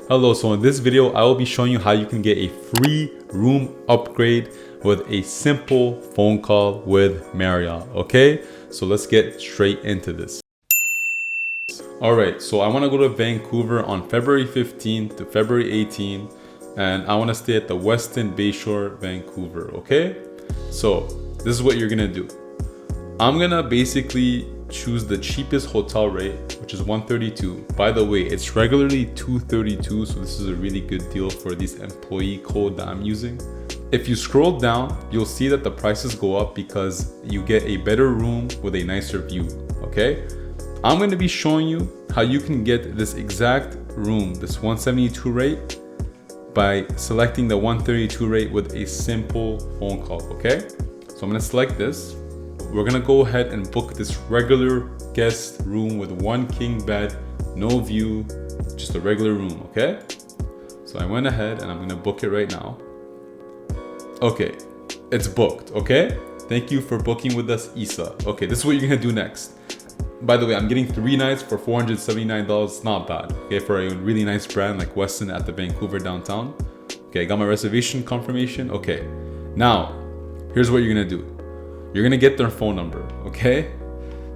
Hello, so in this video, I will be showing you how you can get a free room upgrade with a simple phone call with Marriott, okay? So let's get straight into this. Alright, so I want to go to Vancouver on February 15th to February 18th, and I want to stay at the Westin Bayshore, Vancouver, okay? So this is what you're going to do. I'm going to basically choose the cheapest hotel rate, which is $132. By the way, it's regularly $232, so this is a really good deal for this employee code that I'm using. If you scroll down, you'll see that the prices go up because you get a better room with a nicer view, okay? I'm going to be showing you how you can get this exact room, this 172 rate, by selecting the 132 rate with a simple phone call, okay? So I'm going to select this. We're gonna go ahead and book this regular guest room with one king bed, no view, just a regular room, okay? So I went ahead and I'm gonna book it right now. Okay, it's booked, okay? Thank you for booking with us, Issa. Okay, this is what you're gonna do next. By the way, I'm getting 3 nights for $479. It's not bad, okay? For a really nice brand like Westin at the Vancouver downtown. Okay, I got my reservation confirmation. Okay, now, here's what you're gonna do. You're gonna get their phone number, okay?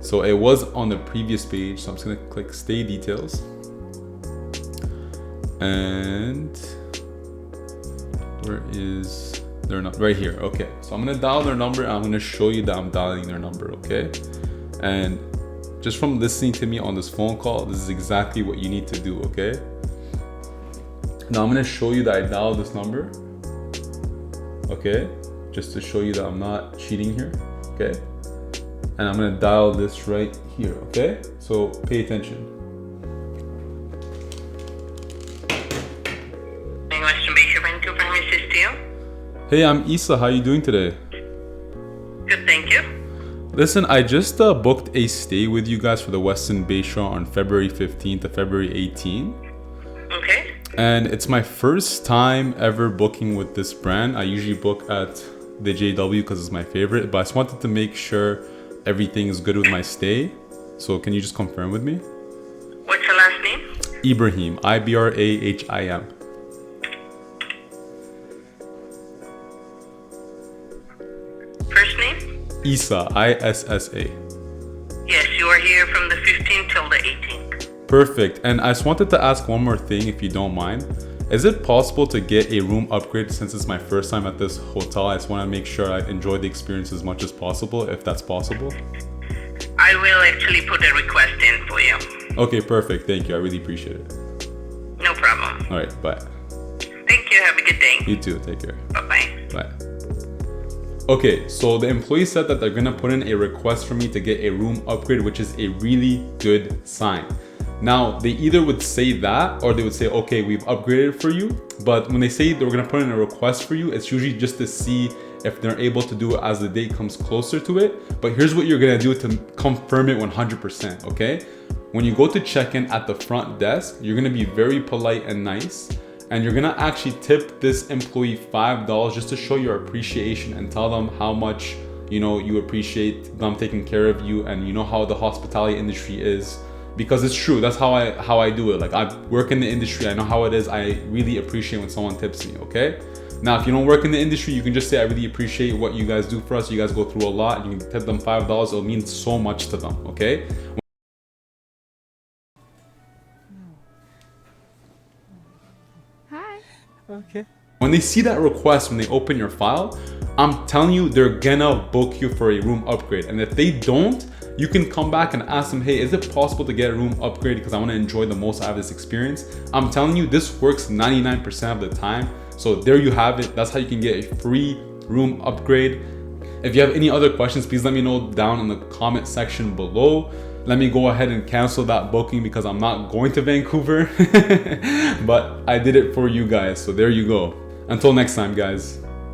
So it was on the previous page, so I'm just gonna click stay details. And where is their number? Right here, okay. So I'm gonna dial their number and I'm gonna show you that I'm dialing their number, okay? And just from listening to me on this phone call, this is exactly what you need to do, okay? Now I'm gonna show you that I dialed this number, okay? Just to show you that I'm not cheating here, okay? And I'm gonna dial this right here, okay? So pay attention. Western Bayshore, Vancouver, how may I assist you? Hey, I'm Issa. How you doing today? Good, thank you. Listen, I just booked a stay with you guys for the Westin Bayshore on February 15th to February 18th. Okay. And it's my first time ever booking with this brand. I usually book at the JW because it's my favorite, but I just wanted to make sure everything is good with my stay. So can you just confirm with me? What's your last name? Ibrahim, Ibrahim. First name? Issa, Issa. Yes, you are here from the 15th till the 18th. Perfect. And I just wanted to ask one more thing, if you don't mind. Is it possible to get a room upgrade since it's my first time at this hotel? I just want to make sure I enjoy the experience as much as possible, if that's possible. I will actually put a request in for you. Okay, perfect. Thank you. I really appreciate it. No problem. All right, bye. Thank you. Have a good day. You too. Take care. Bye-bye. Bye. Okay, so the employee said that they're gonna put in a request for me to get a room upgrade, which is a really good sign. Now, they either would say that or they would say, okay, we've upgraded for you. But when they say they're gonna put in a request for you, it's usually just to see if they're able to do it as the date comes closer to it. But here's what you're gonna do to confirm it 100%, okay? When you go to check-in at the front desk, you're gonna be very polite and nice. And you're gonna actually tip this employee $5 just to show your appreciation and tell them how much, you appreciate them taking care of you, and you know how the hospitality industry is. Because it's true, that's how I do it. Like, I work in the industry, I know how it is. I really appreciate when someone tips me, okay? Now, if you don't work in the industry, you can just say, I really appreciate what you guys do for us. You guys go through a lot. You can tip them $5. It'll mean so much to them, okay? Hi. Okay. When they see that request, when they open your file, I'm telling you, they're gonna book you for a room upgrade. And if they don't, you can come back and ask them, hey, is it possible to get a room upgrade because I want to enjoy the most out of this experience? I'm telling you, this works 99% of the time. So there you have it. That's how you can get a free room upgrade. If you have any other questions, please let me know down in the comment section below. Let me go ahead and cancel that booking because I'm not going to Vancouver. But I did it for you guys. So there you go. Until next time, guys.